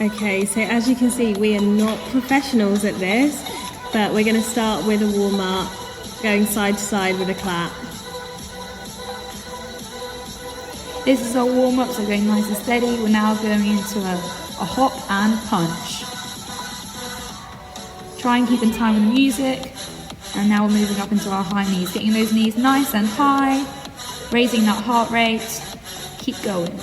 Okay, so as you can see, we are not professionals at this, but we're going to start with a warm-up, going side to side with a clap. This is our warm-up, so going nice and steady. We're now going into a hop and punch. Try and keep in time with the music. And now we're moving up into our high knees, getting those knees nice and high, raising that heart rate. Keep going.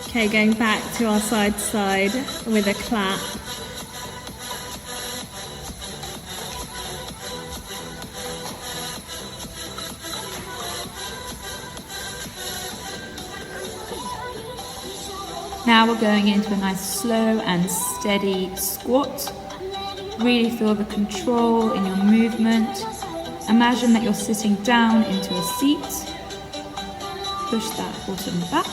Okay, going back to our side to side with a clap. Now we're going into a nice slow and steady squat. Really feel the control in your movement. Imagine that you're sitting down into a seat. Push that bottom back.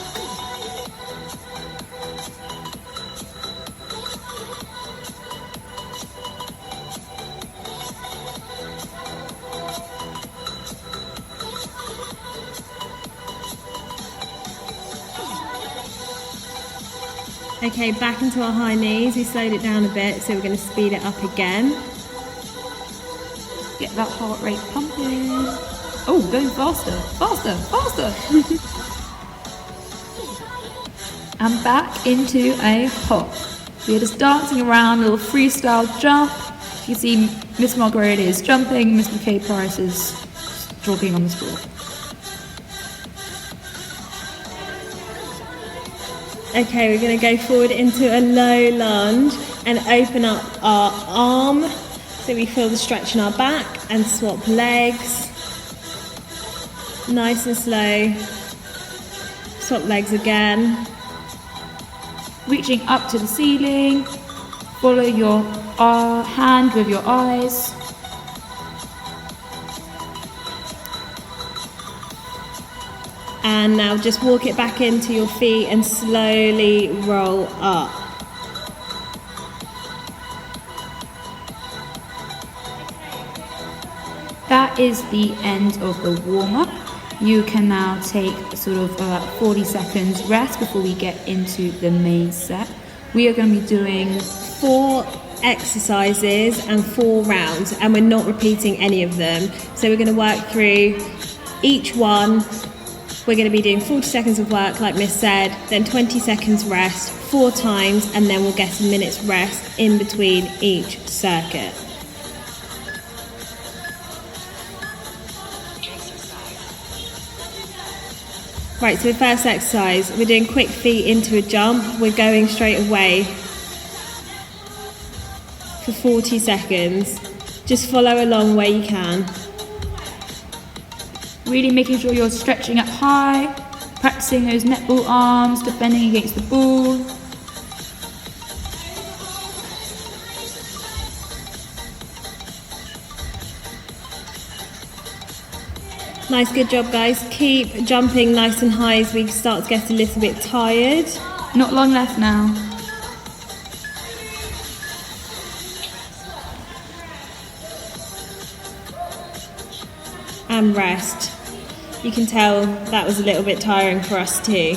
Okay, back into our high knees. We slowed it down a bit, so we're going to speed it up again. Get that heart rate pumping. Oh, going faster, faster, faster. And back into a hop. We're just dancing around, a little freestyle jump. You see Miss Margaroli is jumping, Miss McKay-Pryce is jogging on the floor. Okay, we're going to go forward into a low lunge and open up our arm so we feel the stretch in our back, and swap legs. Nice and slow. Swap legs again. Reaching up to the ceiling. Follow your hand with your eyes. And now just walk it back into your feet and slowly roll up. That is the end of the warm-up. You can now take sort of 40 seconds rest before we get into the main set. We are going to be doing 4 exercises and 4 rounds, and we're not repeating any of them. So we're going to work through each one. We're going to be doing 40 seconds of work, like Miss said, then 20 seconds rest 4 times, and then we'll get a minute's rest in between each circuit. Right, so the first exercise, we're doing quick feet into a jump. We're going straight away for 40 seconds. Just follow along where you can. Really making sure you're stretching up high, practicing those netball arms, defending against the ball. Nice, good job guys. Keep jumping nice and high as we start to get a little bit tired. Not long left now. And rest. You can tell that was a little bit tiring for us too.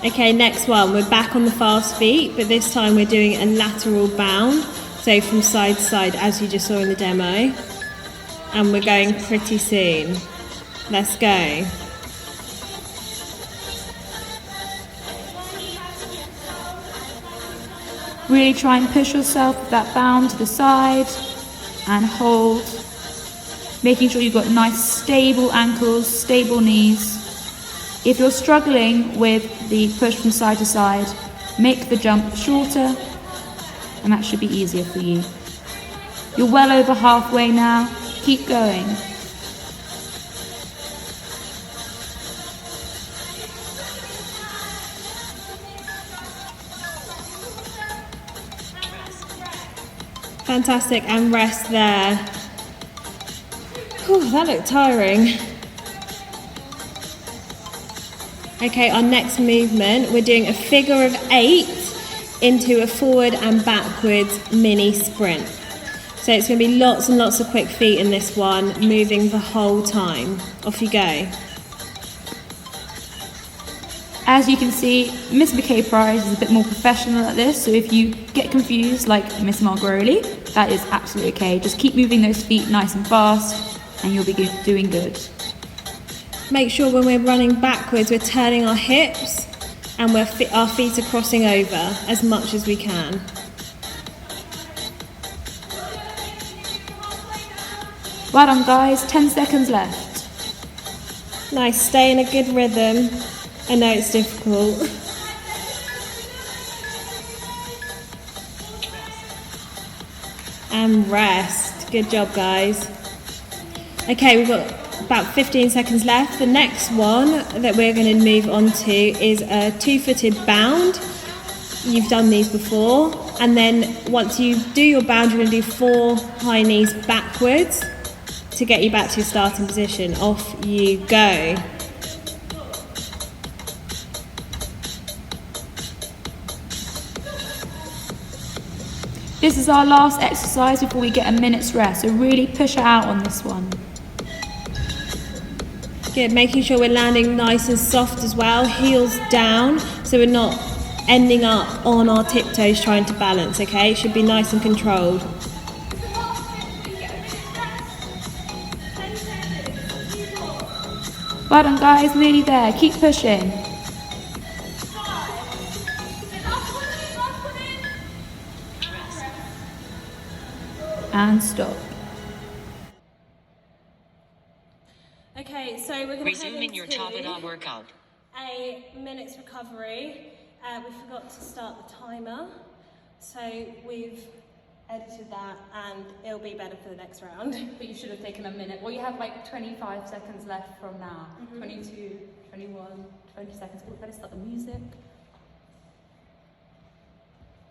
Okay, next one, we're back on the fast feet, but this time we're doing a lateral bound, so from side to side as you just saw in the demo. And we're going pretty soon. Let's go. Really try and push yourself with that bound to the side and hold. Making sure you've got nice stable ankles, stable knees. If you're struggling with the push from side to side, make the jump shorter and that should be easier for you. You're well over halfway now. Keep going. Fantastic, and rest there. Whew, that looked tiring. Okay, our next movement, we're doing a figure of 8 into a forward and backwards mini sprint. So it's going to be lots and lots of quick feet in this one, moving the whole time. Off you go. As you can see, Miss McKay-Pryce is a bit more professional at this, so if you get confused like Miss Margaroli, that is absolutely okay. Just keep moving those feet nice and fast and you'll be doing good. Make sure when we're running backwards, we're turning our hips and our feet are crossing over as much as we can. Well done guys, 10 seconds left. Nice, stay in a good rhythm. I know it's difficult. And rest. Good job, guys. Okay, we've got about 15 seconds left. The next one that we're going to move on to is a 2-footed bound. You've done these before. And then once you do your bound, you're going to do 4 high knees backwards to get you back to your starting position. Off you go. This is our last exercise before we get a minute's rest, so really push it out on this one. Good, making sure we're landing nice and soft as well, heels down, so we're not ending up on our tiptoes trying to balance, okay? It should be nice and controlled. Well done guys, nearly there, keep pushing. And stop. Okay, so we're going to resuming your Tabata workout. A minute's recovery. We forgot to start the timer, so we've edited that and it'll be better for the next round. But you should have taken a minute. Well, you have like 25 seconds left from now. 22, 21, 20 seconds. Oh, better start the music.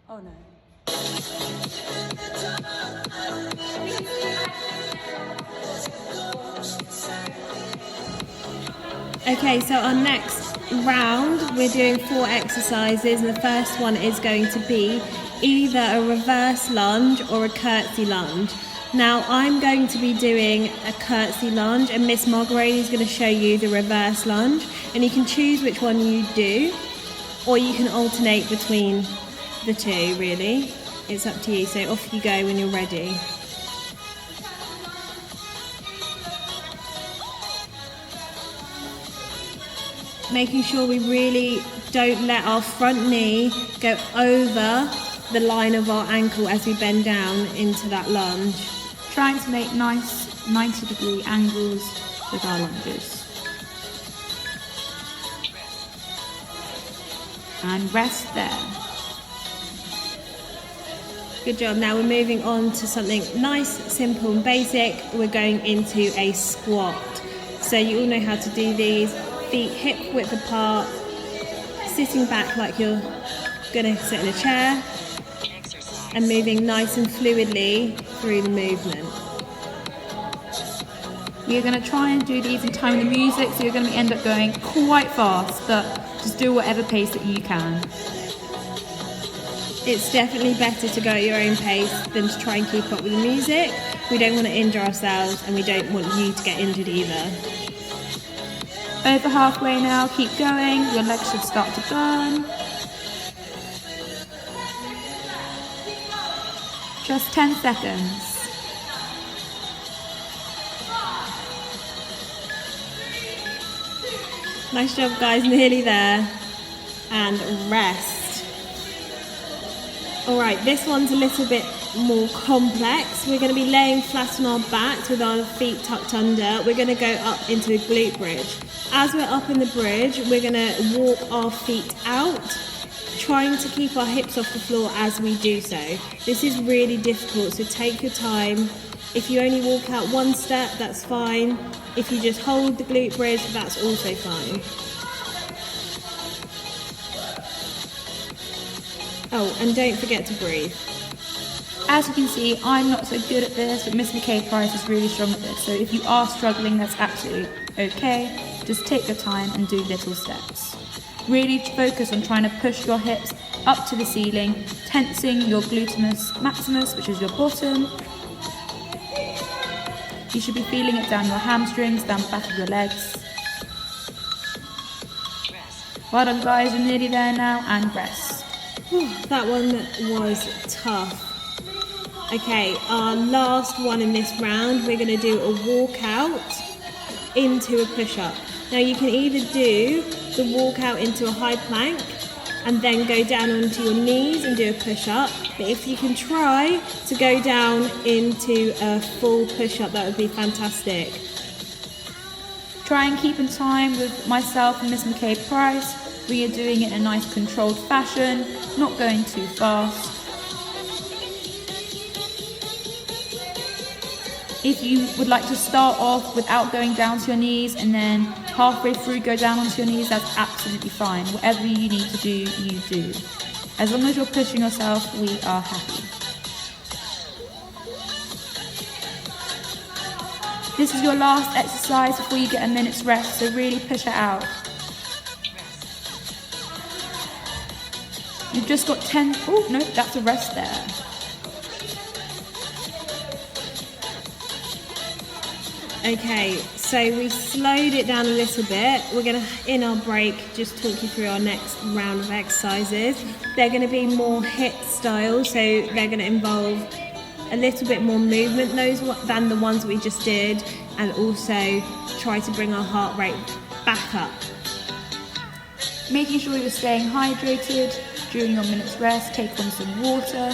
Oh no. Okay, so our next round, we're doing 4 exercises, and the first one is going to be either a reverse lunge or a curtsy lunge. Now, I'm going to be doing a curtsy lunge, and Miss Margaroli is going to show you the reverse lunge, and you can choose which one you do, or you can alternate between the two, really. It's up to you, so off you go when you're ready. Making sure we really don't let our front knee go over the line of our ankle as we bend down into that lunge. Trying to make nice 90-degree angles with our lunges. And rest there. Good job. Now we're moving on to something nice, simple and basic. We're going into a squat. So you all know how to do these. Feet hip width apart, sitting back like you're going to sit in a chair, and moving nice and fluidly through the movement. We're going to try and do these in time with the music, so you're going to end up going quite fast, but just do whatever pace that you can. It's definitely better to go at your own pace than to try and keep up with the music. We don't want to injure ourselves, and we don't want you to get injured either. Over halfway now, keep going, your legs should start to burn. Just 10 seconds. Nice job guys, nearly there. And rest. Alright, this one's a little bit more complex. We're going to be laying flat on our backs with our feet tucked under. We're going to go up into a glute bridge. As we're up in the bridge, we're going to walk our feet out, trying to keep our hips off the floor as we do so. This is really difficult, so take your time. If you only walk out one step, that's fine. If you just hold the glute bridge, that's also fine. Oh, and don't forget to breathe. As you can see, I'm not so good at this, but Miss McKay-Pryce is really strong at this. So if you are struggling, that's absolutely okay. Just take your time and do little steps. Really focus on trying to push your hips up to the ceiling, tensing your gluteus maximus, which is your bottom, You should be feeling it down your hamstrings, down the back of your legs. Well done guys, you're nearly there now, and rest. That one was tough. Okay, our last one in this round, we're going to do a walkout into a push-up. Now you can either do the walkout into a high plank and then go down onto your knees and do a push-up. But if you can try to go down into a full push-up, that would be fantastic. Try and keep in time with myself and Miss McKay-Pryce. We are doing it in a nice controlled fashion, not going too fast. If you would like to start off without going down to your knees and then halfway through go down onto your knees, that's absolutely fine. Whatever you need to do, you do. As long as you're pushing yourself, we are happy. This is your last exercise before you get a minute's rest, so really push it out. You've just got 10, oh no, that's a rest there. Okay, so we slowed it down a little bit. We're going to, in our break, just talk you through our next round of exercises. They're going to be more HIIT style, so they're going to involve a little bit more movement than the ones we just did, and also try to bring our heart rate back up. Making sure you're staying hydrated during your minute's rest, take on some water.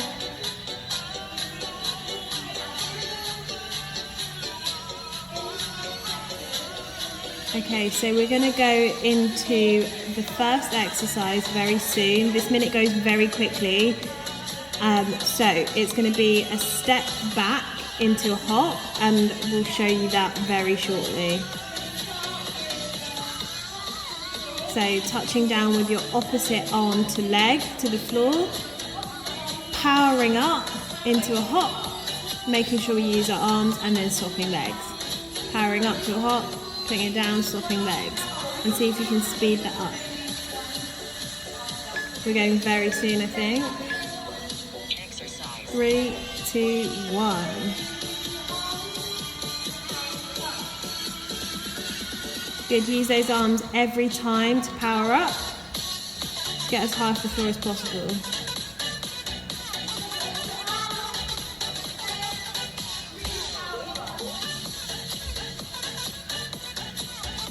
Okay, so we're going to go into the first exercise very soon. This minute goes very quickly. So it's going to be a step back into a hop, and we'll show you that very shortly. So touching down with your opposite arm to leg to the floor, powering up into a hop, making sure we use our arms, and then swapping legs. Powering up to a hop, putting it down, swapping legs, and see if you can speed that up. We're going very soon, I think. 3, 2, 1. Good, use those arms every time to power up, to get as high off the floor as possible.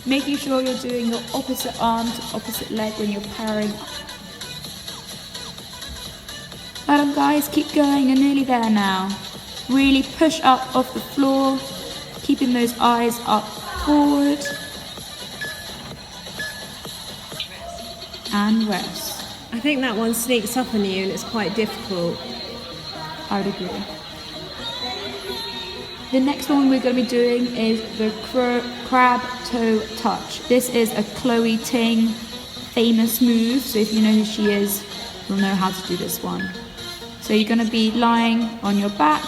Making sure you're doing your opposite arm to opposite leg when you're powering up. Well done guys, keep going, you're nearly there now. Really push up off the floor, keeping those eyes up forward. And rest. I think that one sneaks up on you and it's quite difficult. I would agree. The next one we're going to be doing is the crab toe touch. This is a Chloe Ting famous move, so if you know who she is, you'll know how to do this one. So you're going to be lying on your back,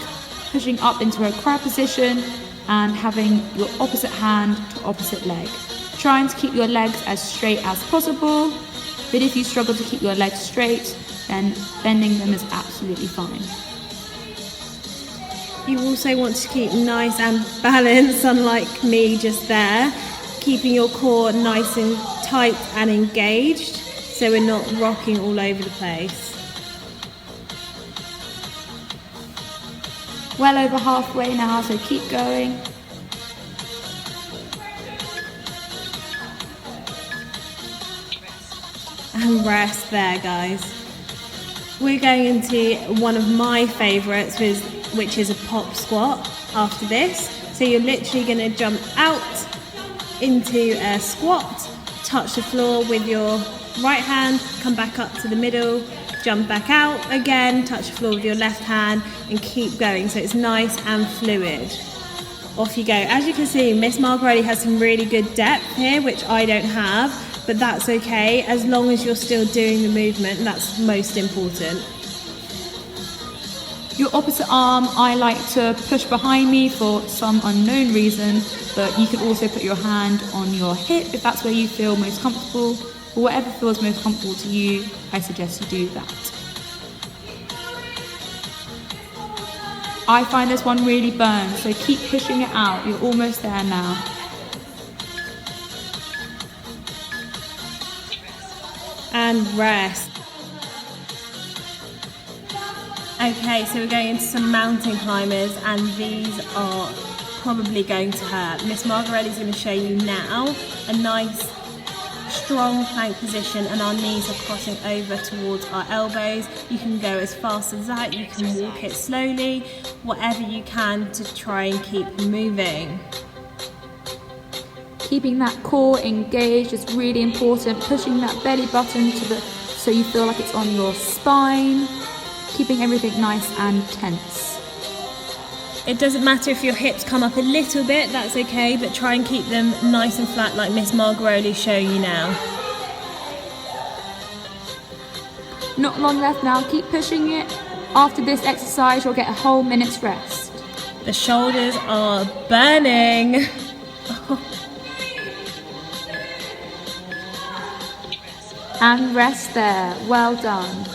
pushing up into a crab position and having your opposite hand to opposite leg. Trying to keep your legs as straight as possible, but if you struggle to keep your legs straight, then bending them is absolutely fine. You also want to keep nice and balanced, unlike me just there, keeping your core nice and tight and engaged so we're not rocking all over the place. Well over halfway now, so keep going. And rest there, guys. We're going into one of my favourites, which is a pop squat after this. So you're literally going to jump out into a squat, touch the floor with your right hand, come back up to the middle, jump back out again, touch the floor with your left hand, and keep going. So it's nice and fluid. Off you go. As you can see, Miss Margaroli has some really good depth here, which I don't have, but that's okay, as long as you're still doing the movement. That's most important. Your opposite arm, I like to push behind me for some unknown reason, but you can also put your hand on your hip if that's where you feel most comfortable, or whatever feels most comfortable to you, I suggest you do that. I find this one really burns, so keep pushing it out. You're almost there now. And rest. Okay, so we're going into some mountain climbers, and these are probably going to hurt. Miss Margaroli is going to show you now a nice strong plank position, and our knees are crossing over towards our elbows. You can go as fast as that, you can walk it slowly, whatever you can to try and keep moving. Keeping that core engaged is really important. Pushing that belly button to the so you feel like it's on your spine. Keeping everything nice and tense. It doesn't matter if your hips come up a little bit, that's okay, but try and keep them nice and flat like Miss Margaroli is showing you now. Not long left now, keep pushing it. After this exercise, you'll get a whole minute's rest. The shoulders are burning. And rest there, well done.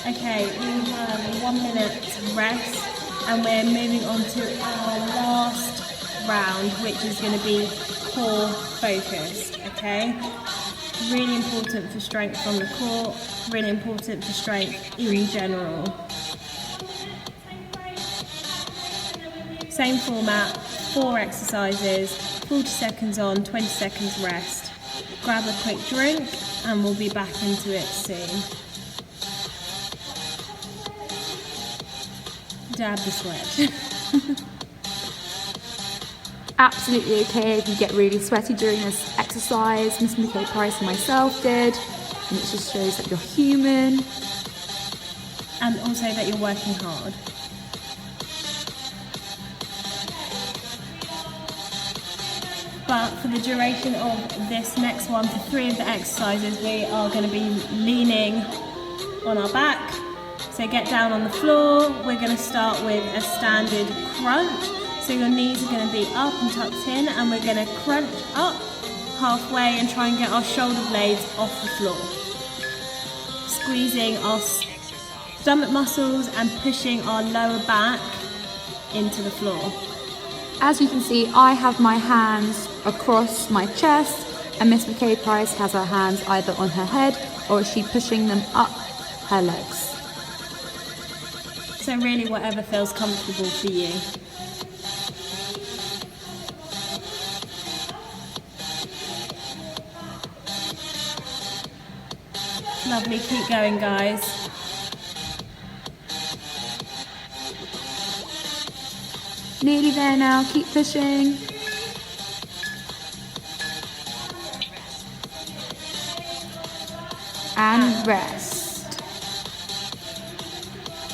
Okay, we have 1 minute rest, and we're moving on to our last round, which is going to be core focused, okay? Really important for strength from the core, really important for strength in general. Same format, 4 exercises, 40 seconds on, 20 seconds rest. Grab a quick drink and we'll be back into it soon. Dab the sweat. Absolutely okay if you get really sweaty during this exercise. Miss McKay-Pryce and myself did, and it just shows that you're human. And also that you're working hard. But for the duration of this next one, for 3 of the exercises, we are going to be leaning on our back. So get down on the floor. We're going to start with a standard crunch. So your knees are going to be up and tucked in, and we're going to crunch up halfway and try and get our shoulder blades off the floor. Squeezing our stomach muscles and pushing our lower back into the floor. As you can see, I have my hands across my chest, and Miss McKay-Pryce has her hands either on her head or is she pushing them up her legs. So really whatever feels comfortable for you. Lovely, keep going guys. Nearly there now, keep pushing. And rest.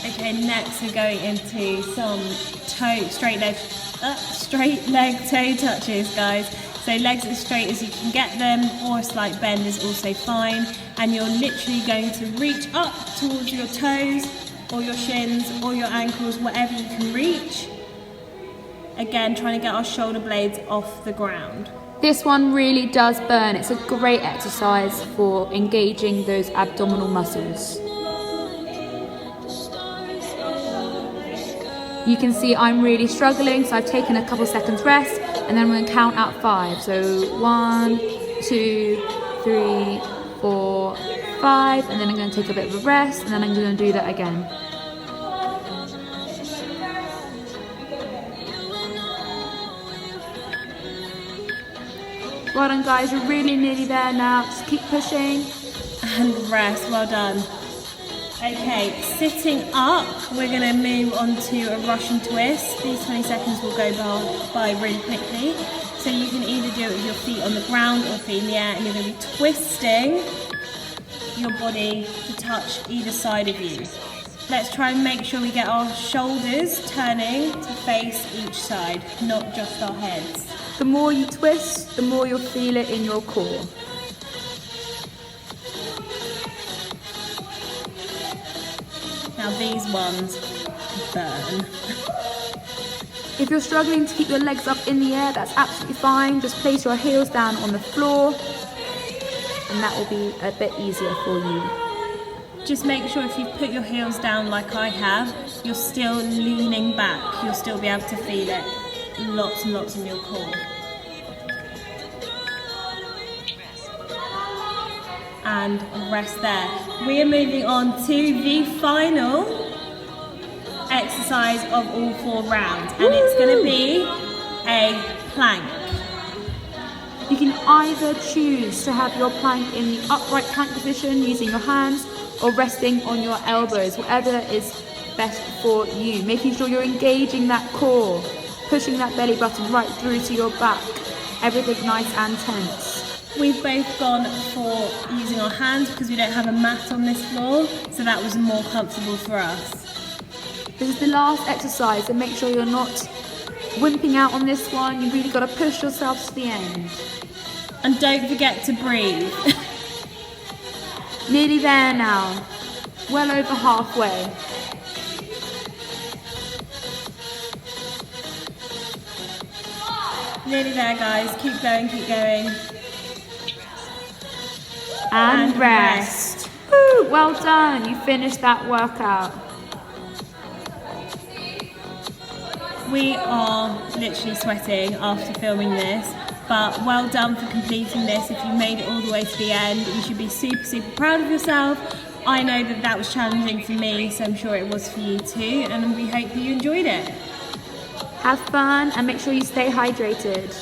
Okay, next we're going into some straight leg toe touches, guys. So legs as straight as you can get them, or a slight bend is also fine. And you're literally going to reach up towards your toes, or your shins, or your ankles, whatever you can reach. Again, trying to get our shoulder blades off the ground. This one really does burn. It's a great exercise for engaging those abdominal muscles. You can see I'm really struggling, so I've taken a couple seconds rest, and then we're going to count out 5. So 1, 2, 3, 4, 5, and then I'm going to take a bit of a rest, and then I'm going to do that again. Well done guys, you're really nearly there now. Just keep pushing. And rest, well done. Okay, sitting up, we're going to move on to a Russian twist. These 20 seconds will go by really quickly. So you can either do it with your feet on the ground or feet in the air, and you're going to be twisting your body to touch either side of you. Let's try and make sure we get our shoulders turning to face each side, not just our heads. The more you twist, the more you'll feel it in your core. Now these ones burn. If you're struggling to keep your legs up in the air, that's absolutely fine. Just place your heels down on the floor, and that will be a bit easier for you. just make sure if you've put your heels down like I have, you're still leaning back. You'll still be able to feel it lots and lots in your core. And rest there. We are moving on to the final exercise of all 4 rounds, and it's going to be a plank. You can either choose to have your plank in the upright plank position using your hands or resting on your elbows, whatever is best for you. Making sure you're engaging that core, pushing that belly button right through to your back. Everything nice and tense. We've both gone for using our hands because we don't have a mat on this floor, so that was more comfortable for us. This is the last exercise, so make sure you're not wimping out on this one. You've really got to push yourself to the end. And don't forget to breathe. Nearly there now. Well over halfway. Nearly there, guys. Keep going, keep going. And rest. Woo, well done. You finished that workout. We are literally sweating after filming this, but well done for completing this. If you made it all the way to the end, you should be super, super proud of yourself. I know that that was challenging for me, so I'm sure it was for you too, and we hope that you enjoyed it. Have fun and make sure you stay hydrated.